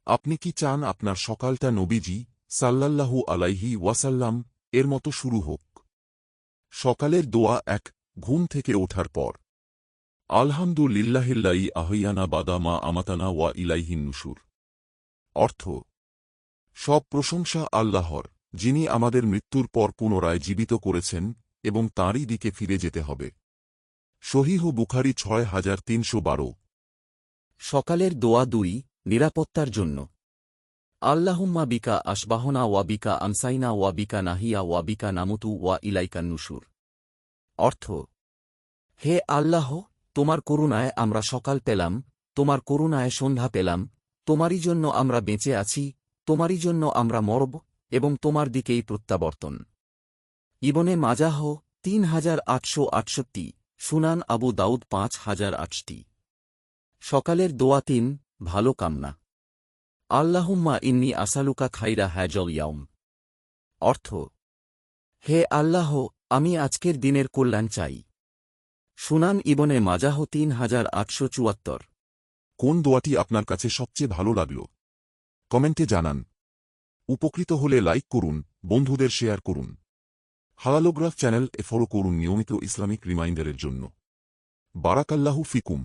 আপনি কি চান আপনার সকালটা নবীজি সাল্লাল্লাহু আলাইহি ওয়াসাল্লাম এর মতো শুরু হোক? সকালের দোয়া এক। ঘুম থেকে ওঠার পর আলহামদুলিল্লাহিল্লাযী আহইয়ানা বাদা মা আমাতানা ওয়া ইলাইহিন নুশুর। অর্থ: সব প্রশংসা আল্লাহর, যিনি আমাদের মৃত্যুর পর পুনরায় জীবিত করেছেন এবং তাঁরই দিকে ফিরে যেতে হবে। সহিহ বুখারী ৬৩১২। সকালের দোয়া ২, নিরাপত্তার জন্য। আল্লাহুম্মা বিকা আসবাহনা ওয়া বিকা আমসাইনা ওয়া বিকা নাহিয়া ওয়া বিকা নামুতু ওয়া ইলাইকান নুশুর। অর্থ: হে আল্লাহ, তোমার করুণায় আমরা সকাল পেলাম, তোমার করুণায় সন্ধ্যা পেলাম, তোমারই জন্য আমরা বেঁচে আছি, তোমারই জন্য আমরা মরব এবং তোমার দিকেই প্রত্যাবর্তন। ইবনে মাজাহ ৩৮৬৮, সুনান আবু দাউদ ৫০০৮টি। সকালের দোয়া ৩, ভালো কামনা। আল্লাহুম্মা ইন্নী আসালুকা খাইরা হাজল ইয়াউম। অর্থ: হে আল্লাহ, আমি আজকের দিনের কল্যাণ চাই। সুনান ইবনে মাজাহ ৩৮৭৪। কোন দোয়াটি আপনার কাছে সবচেয়ে ভালো লাগল? কমেন্টে জানান। উপকৃত হলে লাইক করুন, বন্ধুদের শেয়ার করুন। হালালোগ্রাফ চ্যানেল ফলো করুন নিয়মিত ইসলামিক রিমাইন্ডারের জন্য। বারাকাল্লাহু ফিকুম।